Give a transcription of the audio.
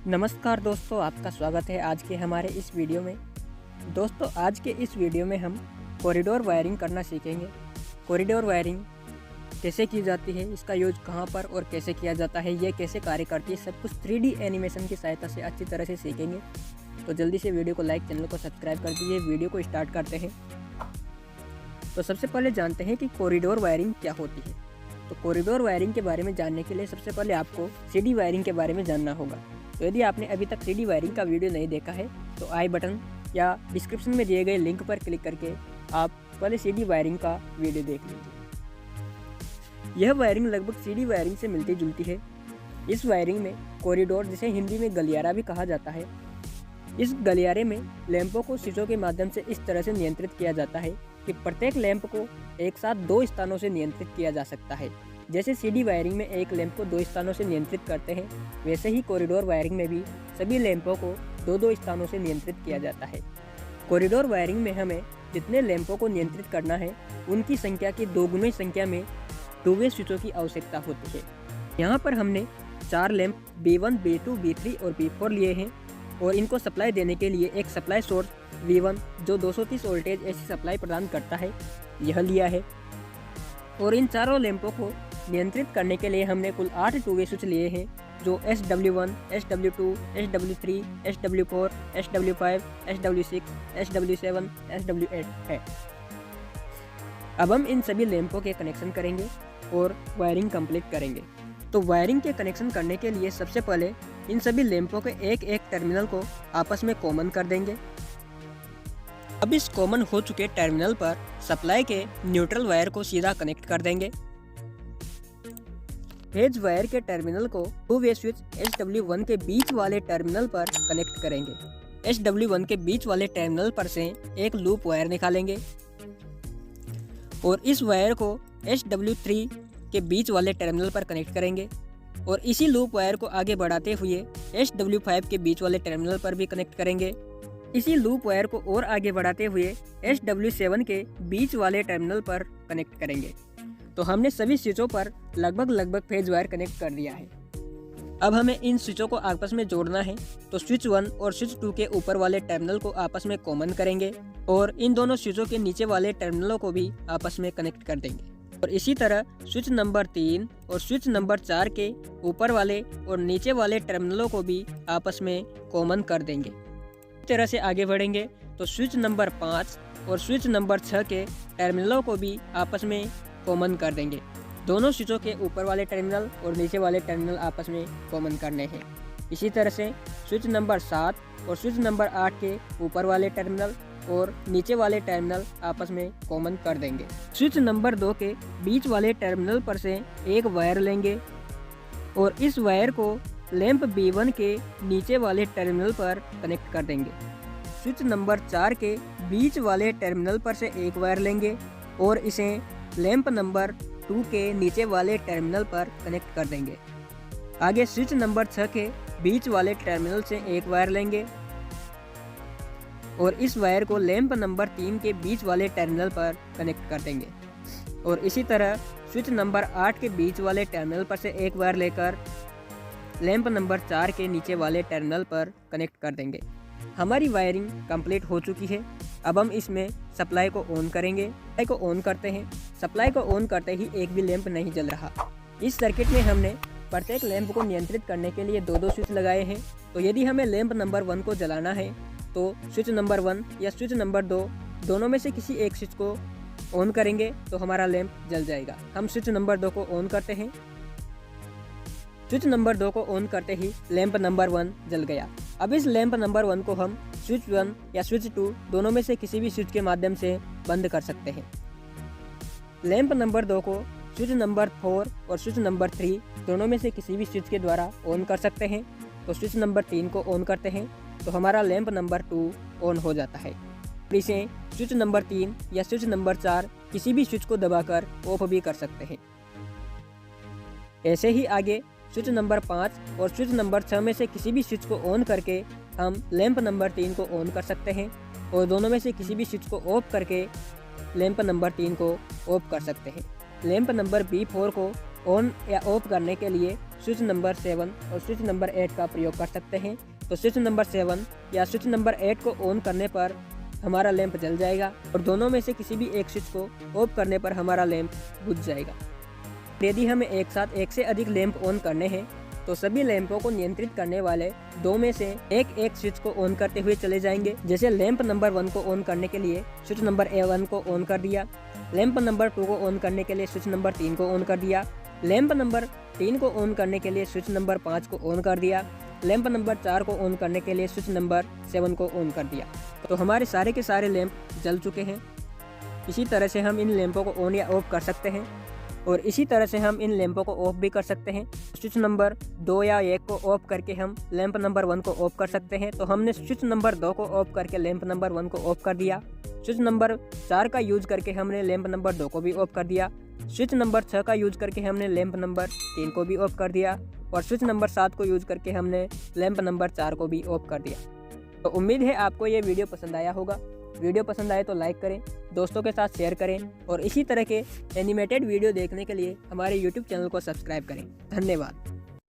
नमस्कार दोस्तों, आपका स्वागत है आज के हमारे इस वीडियो में। दोस्तों, आज के इस वीडियो में हम कॉरिडोर वायरिंग करना सीखेंगे। कॉरिडोर वायरिंग कैसे की जाती है, इसका यूज कहां पर और कैसे किया जाता है, ये कैसे कार्य करती है, सब कुछ 3D एनिमेशन की सहायता से अच्छी तरह से सीखेंगे। तो जल्दी से वीडियो को लाइक, चैनल को सब्सक्राइब कर दीजिए। वीडियो को स्टार्ट करते हैं। तो सबसे पहले जानते हैं कि कॉरिडोर वायरिंग क्या होती है। तो कॉरिडोर वायरिंग के बारे में जानने के लिए सबसे पहले आपको CD वायरिंग के बारे में जानना होगा। तो यदि आपने अभी तक CD वायरिंग का वीडियो नहीं देखा है तो आई बटन या डिस्क्रिप्शन में दिए गए लिंक पर क्लिक करके आप पहले CD वायरिंग का वीडियो देख लीजिए। यह वायरिंग लगभग CD वायरिंग से मिलती जुलती है। इस वायरिंग में कॉरिडोर, जिसे हिंदी में गलियारा भी कहा जाता है, इस गलियारे में लैंपों को स्विचों के माध्यम से इस तरह से नियंत्रित किया जाता है कि प्रत्येक लैंप को एक साथ 2 स्थानों से नियंत्रित किया जा सकता है। जैसे CD वायरिंग में एक लैंप को 2 स्थानों से नियंत्रित करते हैं, वैसे ही कॉरिडोर वायरिंग में भी सभी लैंपों को 2-2 स्थानों से नियंत्रित किया जाता है। कॉरिडोर वायरिंग में हमें जितने लैंपों को नियंत्रित करना है, उनकी संख्या की 2 गुनी संख्या में 2 वे स्विचों की आवश्यकता होती है। यहाँ पर हमने 4 लैंप B1, B2, B3 और B4 लिए हैं और इनको सप्लाई देने के लिए एक सप्लाई सोर्स V1 जो 230 वोल्टेज ऐसी सप्लाई प्रदान करता है, यह लिया है। और इन चारों लैंपों को नियंत्रित करने के लिए हमने कुल 8 2 वे स्विच लिए हैं, जो SW1, SW2, SW3, SW4, SW5, SW6, SW7, SW8 है। अब हम इन सभी लैंपों के कनेक्शन करेंगे और वायरिंग कंप्लीट करेंगे। तो वायरिंग के कनेक्शन करने के लिए सबसे पहले इन सभी लैंपों के एक टर्मिनल को आपस में कॉमन कर देंगे। अब इस कॉमन हो चुके टर्मिनल पर सप्लाई के न्यूट्रल वायर को सीधा कनेक्ट कर देंगे। फेज वायर के टर्मिनल को 2 वे स्विच SW1 के बीच वाले टर्मिनल पर कनेक्ट करेंगे। SW1 के बीच वाले टर्मिनल पर से एक लूप वायर निकालेंगे और इस वायर को SW3 के बीच वाले टर्मिनल पर कनेक्ट करेंगे और इसी लूप वायर को आगे बढ़ाते हुए SW5 के बीच वाले टर्मिनल पर भी कनेक्ट करेंगे। इसी लूप वायर को और आगे बढ़ाते हुए SW7 के बीच वाले टर्मिनल पर कनेक्ट करेंगे। तो हमने सभी स्विचों पर लगभग फेज वायर कनेक्ट कर दिया है। अब हमें इन स्विचों को आपस में जोड़ना है। तो स्विच 1 और स्विच 2 के ऊपर वाले टर्मिनल को आपस में कॉमन करेंगे और इन दोनों स्विचों के नीचे वाले टर्मिनलों को भी आपस में कनेक्ट कर देंगे। और इसी तरह स्विच नंबर 3 और स्विच नंबर 4 के ऊपर वाले और नीचे वाले टर्मिनलों को भी आपस में कॉमन कर देंगे। इस तरह से आगे बढ़ेंगे तो स्विच नंबर 5 और स्विच नंबर 6 के टर्मिनलों को भी आपस में कॉमन कर देंगे। दोनों स्विचों के ऊपर वाले टर्मिनल और नीचे वाले टर्मिनल आपस में कॉमन करने हैं। इसी तरह से स्विच नंबर 7 और स्विच नंबर 8 के ऊपर वाले टर्मिनल और नीचे वाले टर्मिनल आपस में कॉमन कर देंगे। स्विच नंबर 2 के बीच वाले टर्मिनल पर से एक वायर लेंगे और इस वायर को लैंप B1 के नीचे वाले टर्मिनल पर कनेक्ट कर देंगे। स्विच नंबर 4 के बीच वाले टर्मिनल पर से एक वायर लेंगे और इसे लैंप नंबर 2 के नीचे वाले टर्मिनल पर कनेक्ट कर देंगे। आगे स्विच नंबर 6 के बीच वाले टर्मिनल से एक वायर लेंगे और इस वायर को लैंप नंबर 3 के बीच वाले टर्मिनल पर कनेक्ट कर देंगे। और इसी तरह स्विच नंबर 8 के बीच वाले टर्मिनल पर से एक वायर लेकर लैंप नंबर 4 के नीचे वाले टर्मिनल पर कनेक्ट कर देंगे। हमारी वायरिंग कंप्लीट हो चुकी है। अब हम इसमें सप्लाई को ऑन करेंगे। सप्लाई को ऑन करते हैं। सप्लाई को ऑन करते ही एक भी लैंप नहीं जल रहा। इस सर्किट में हमने प्रत्येक लैंप को नियंत्रित करने के लिए 2-2 स्विच लगाए हैं। तो यदि हमें लैंप नंबर 1 को जलाना है तो स्विच नंबर 1 या स्विच नंबर 2 दोनों में से किसी एक स्विच को ऑन करेंगे तो हमारा लैंप जल जाएगा। हम स्विच नंबर 2 को ऑन करते हैं। स्विच नंबर 2 को ऑन करते ही लैंप नंबर 1 जल गया। अब इस लैंप नंबर 1 को हम स्विच 1 या स्विच 2 दोनों में से किसी भी स्विच के माध्यम से बंद कर सकते हैं। लैंप नंबर 2 को स्विच नंबर 4 और स्विच नंबर 3 दोनों में से किसी भी स्विच के द्वारा ऑन कर सकते हैं। तो स्विच नंबर 3 को ऑन करते हैं तो हमारा लैंप नंबर 2 ऑन हो जाता है। इसे स्विच नंबर 3 या स्विच नंबर 4 किसी भी स्विच को दबाकर ऑफ भी कर सकते हैं। ऐसे ही आगे स्विच नंबर 5 और स्विच नंबर 6 में से किसी भी स्विच को ऑन करके हम लैंप नंबर 3 को ऑन कर सकते हैं और दोनों में से किसी भी स्विच को ऑफ करके लैंप नंबर 3 को ऑफ कर सकते हैं। लैंप नंबर B4 को ऑन या ऑफ करने के लिए स्विच नंबर 7 और स्विच नंबर 8 का प्रयोग कर सकते हैं। तो स्विच नंबर 7 या स्विच नंबर 8 को ऑन करने पर हमारा लैंप जल जाएगा और दोनों में से किसी भी एक स्विच को ऑफ करने पर हमारा लैंप बुझ जाएगा। यदि हमें एक साथ एक से अधिक लैंप ऑन करने हैं तो सभी लैंपों को नियंत्रित करने वाले दो में से एक स्विच को ऑन करते हुए चले जाएंगे। जैसे लैंप नंबर 1 को ऑन करने के लिए स्विच नंबर 1 को ऑन कर दिया, लैंप नंबर 2 को ऑन करने के लिए स्विच नंबर 3 को ऑन कर दिया, लैंप नंबर 3 को ऑन करने के लिए स्विच नंबर 5 को ऑन कर दिया, लैंप नंबर 4 को ऑन करने के लिए स्विच नंबर 7 को ऑन कर दिया। तो हमारे सारे के सारे लैंप जल चुके हैं। इसी तरह से हम इन लैंपों को ऑन या ऑफ कर सकते हैं और इसी तरह से हम इन लैंपों को ऑफ भी कर सकते हैं। स्विच नंबर 2 या 1 को ऑफ करके हम लैंप नंबर 1 को ऑफ कर सकते हैं। तो हमने स्विच नंबर 2 को ऑफ करके लैंप नंबर 1 को ऑफ कर दिया। स्विच नंबर 4 का यूज करके हमने लैंप नंबर 2 को भी ऑफ कर दिया। स्विच नंबर 6 का यूज करके हमने लैंप नंबर 3 को भी ऑफ कर दिया और स्विच नंबर 7 को यूज करके हमने लैंप नंबर 4 को भी ऑफ कर दिया। तो उम्मीद है आपको ये वीडियो पसंद आया होगा। वीडियो पसंद आए तो लाइक करें, दोस्तों के साथ शेयर करें और इसी तरह के एनिमेटेड वीडियो देखने के लिए हमारे YouTube चैनल को सब्सक्राइब करें। धन्यवाद।